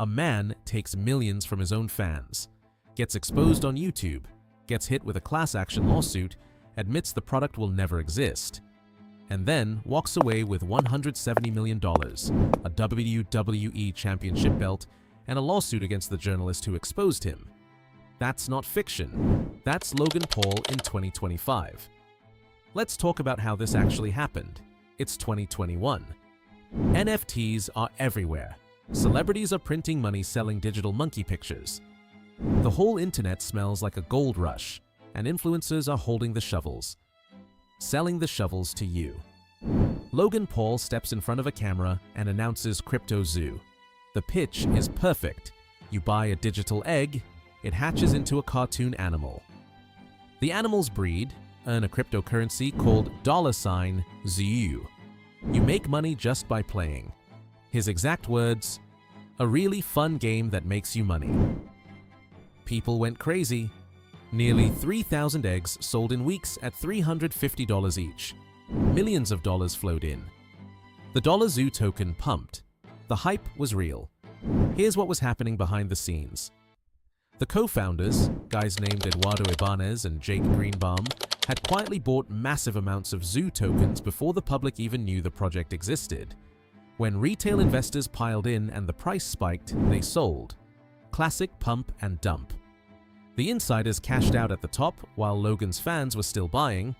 A man takes millions from his own fans, gets exposed on YouTube, gets hit with a class action lawsuit, admits the product will never exist, and then walks away with $170 million, a WWE Championship belt, and a lawsuit against the journalist who exposed him. That's not fiction. That's Logan Paul in 2025. Let's talk about how this actually happened. It's 2021. NFTs are everywhere. Celebrities are printing money selling digital monkey pictures. The whole internet smells like a gold rush, and influencers are holding the shovels, selling the shovels to you. Logan Paul steps in front of a camera and announces CryptoZoo. The pitch is perfect. You buy a digital egg, it hatches into a cartoon animal. The animals breed, earn a cryptocurrency called $ZOO. You make money just by playing. His exact words, "A really fun game that makes you money." People went crazy. Nearly 3,000 eggs sold in weeks at $350 each. Millions of dollars flowed in. The $ZOO token pumped. The hype was real. Here's what was happening behind the scenes. The co-founders, guys named Eduardo Ibanez and Jake Greenbaum, had quietly bought massive amounts of Zoo tokens before the public even knew the project existed. When retail investors piled in and the price spiked, they sold. Classic pump and dump. The insiders cashed out at the top while Logan's fans were still buying.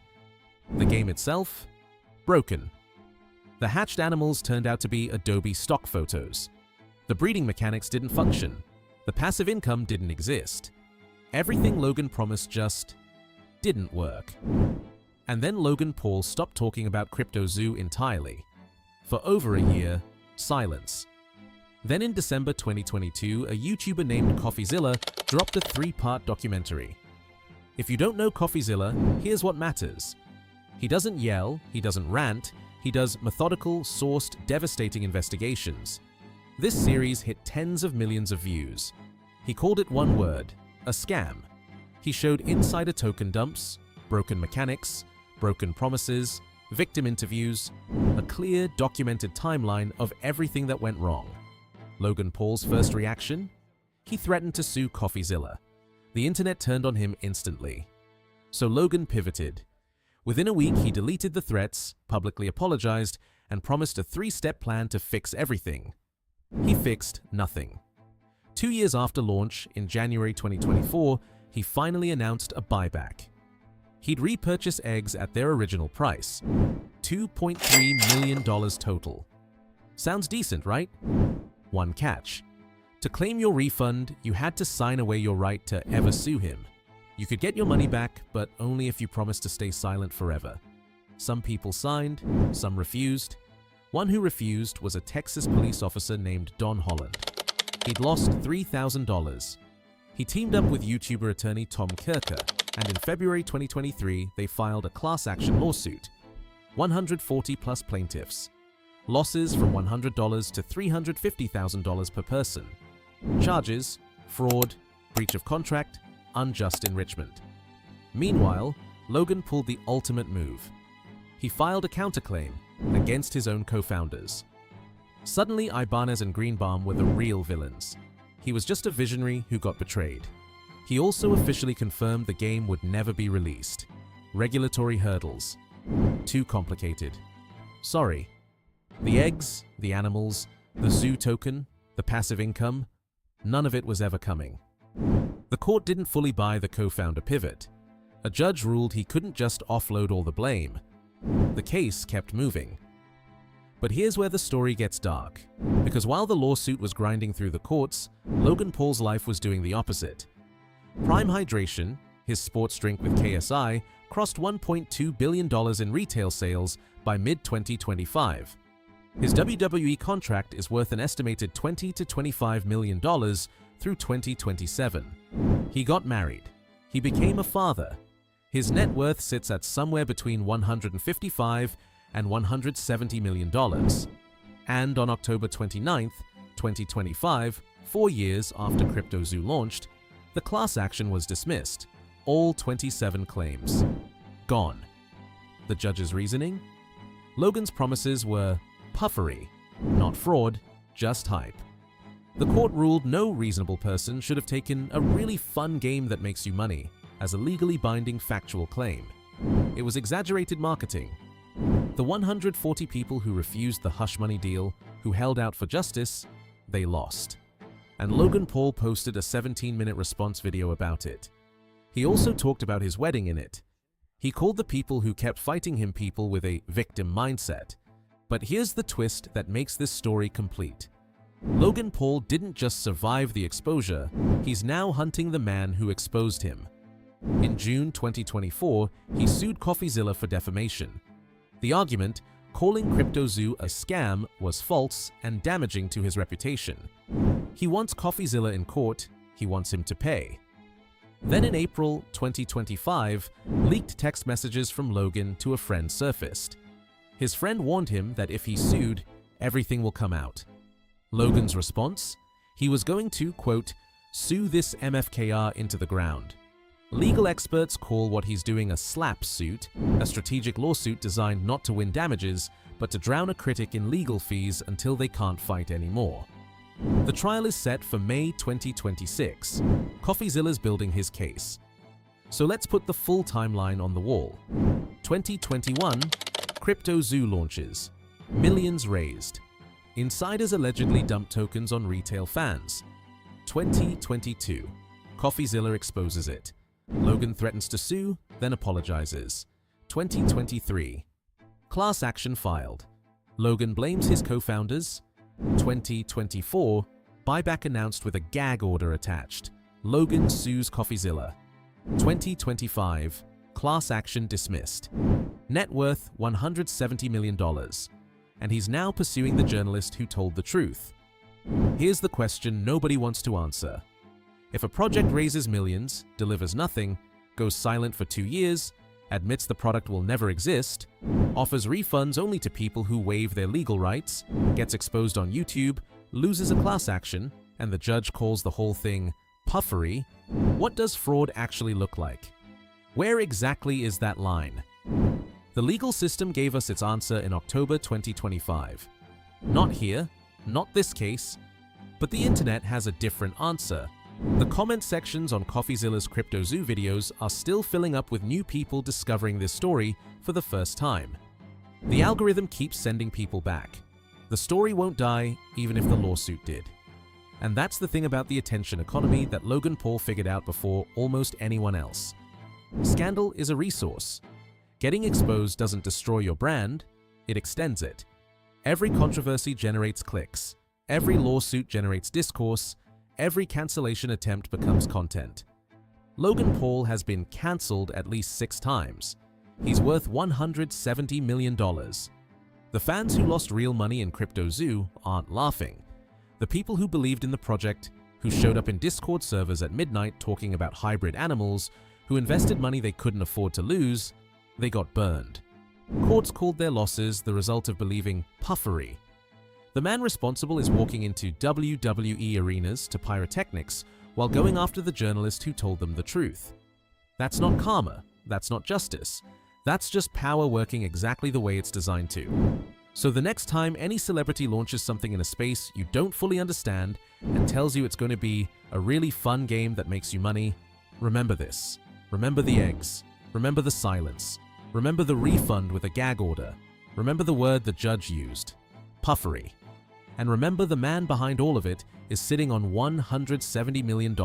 The game itself? Broken. The hatched animals turned out to be Adobe stock photos. The breeding mechanics didn't function. The passive income didn't exist. Everything Logan promised just didn't work. And then Logan Paul stopped talking about CryptoZoo entirely. For over a year, silence. Then in December 2022, a YouTuber named CoffeeZilla dropped a 3-part documentary. If you don't know CoffeeZilla, here's what matters. He doesn't yell, he doesn't rant, he does methodical, sourced, devastating investigations. This series hit tens of millions of views. He called it one word, a scam. He showed insider token dumps, broken mechanics, broken promises, victim interviews, a clear, documented timeline of everything that went wrong. Logan Paul's first reaction? He threatened to sue CoffeeZilla. The internet turned on him instantly. So Logan pivoted. Within a week, he deleted the threats, publicly apologized, and promised a 3-step plan to fix everything. He fixed nothing. 2 years after launch, in January 2024, he finally announced a buyback. He'd repurchase eggs at their original price, $2.3 million total. Sounds decent, right? One catch. To claim your refund, you had to sign away your right to ever sue him. You could get your money back, but only if you promised to stay silent forever. Some people signed, some refused. One who refused was a Texas police officer named Don Holland. He'd lost $3,000. He teamed up with YouTuber attorney Tom Kirker, and in February 2023, they filed a class action lawsuit. 140 plus plaintiffs. Losses from $100 to $350,000 per person. Charges: fraud, breach of contract, unjust enrichment. Meanwhile, Logan pulled the ultimate move. He filed a counterclaim against his own co-founders. Suddenly, Ibanez and Greenbaum were the real villains. He was just a visionary who got betrayed. He also officially confirmed the game would never be released. Regulatory hurdles. Too complicated. Sorry. The eggs, the animals, the zoo token, the passive income, none of it was ever coming. The court didn't fully buy the co-founder pivot. A judge ruled he couldn't just offload all the blame. The case kept moving. But here's where the story gets dark. Because while the lawsuit was grinding through the courts, Logan Paul's life was doing the opposite. Prime Hydration, his sports drink with KSI, crossed $1.2 billion in retail sales by mid-2025. His WWE contract is worth an estimated $20 to $25 million through 2027. He got married. He became a father. His net worth sits at somewhere between $155 and $170 million. And on October 29, 2025, 4 years after CryptoZoo launched, the class action was dismissed. All 27 claims. Gone. The judge's reasoning? Logan's promises were puffery, not fraud, just hype. The court ruled no reasonable person should have taken a really fun game that makes you money as a legally binding factual claim. It was exaggerated marketing. The 140 people who refused the hush money deal, who held out for justice, they lost. And Logan Paul posted a 17-minute response video about it. He also talked about his wedding in it. He called the people who kept fighting him people with a victim mindset. But here's the twist that makes this story complete. Logan Paul didn't just survive the exposure, he's now hunting the man who exposed him. In June 2024, he sued CryptoZoo for defamation. The argument, calling CryptoZoo a scam, was false and damaging to his reputation. He wants CryptoZoo in court, he wants him to pay. Then in April 2025, leaked text messages from Logan to a friend surfaced. His friend warned him that if he sued, everything will come out. Logan's response? He was going to, quote, sue this MFKR into the ground. Legal experts call what he's doing a slap suit, a strategic lawsuit designed not to win damages, but to drown a critic in legal fees until they can't fight anymore. The trial is set for May 2026. CryptoZoo's building his case. So let's put the full timeline on the wall. 2021, CryptoZoo launches. Millions raised. Insiders allegedly dumped tokens on retail fans. 2022, CryptoZoo exposes it. Logan threatens to sue, then apologizes. 2023, class action filed. Logan blames his co-founders. 2024, buyback announced with a gag order attached. Logan sues CryptoZoo. 2025, class action dismissed. Net worth $170 million. And he's now pursuing the journalist who told the truth. Here's the question nobody wants to answer. If a project raises millions, delivers nothing, goes silent for 2 years, admits the product will never exist, offers refunds only to people who waive their legal rights, gets exposed on YouTube, loses a class action, and the judge calls the whole thing puffery, what does fraud actually look like? Where exactly is that line? The legal system gave us its answer in October 2025. Not here, not this case, but the internet has a different answer. The comment sections on CryptoZoo's CryptoZoo videos are still filling up with new people discovering this story for the first time. The algorithm keeps sending people back. The story won't die, even if the lawsuit did. And that's the thing about the attention economy that Logan Paul figured out before almost anyone else. Scandal is a resource. Getting exposed doesn't destroy your brand, it extends it. Every controversy generates clicks. Every lawsuit generates discourse. Every cancellation attempt becomes content. Logan Paul has been cancelled at least 6 times. He's worth $170 million. The fans who lost real money in CryptoZoo aren't laughing. The people who believed in the project, who showed up in Discord servers at midnight talking about hybrid animals, who invested money they couldn't afford to lose, they got burned. Courts called their losses the result of believing puffery. The man responsible is walking into WWE arenas to pyrotechnics while going after the journalist who told them the truth. That's not karma, that's not justice, that's just power working exactly the way it's designed to. So the next time any celebrity launches something in a space you don't fully understand and tells you it's going to be a really fun game that makes you money, remember this. Remember the eggs. Remember the silence. Remember the refund with a gag order. Remember the word the judge used. Puffery. And remember the man behind all of it is sitting on $170 million,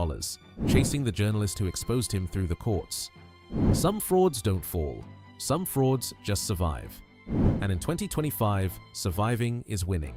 chasing the journalist who exposed him through the courts. Some frauds don't fall. Some frauds just survive. And in 2025, surviving is winning.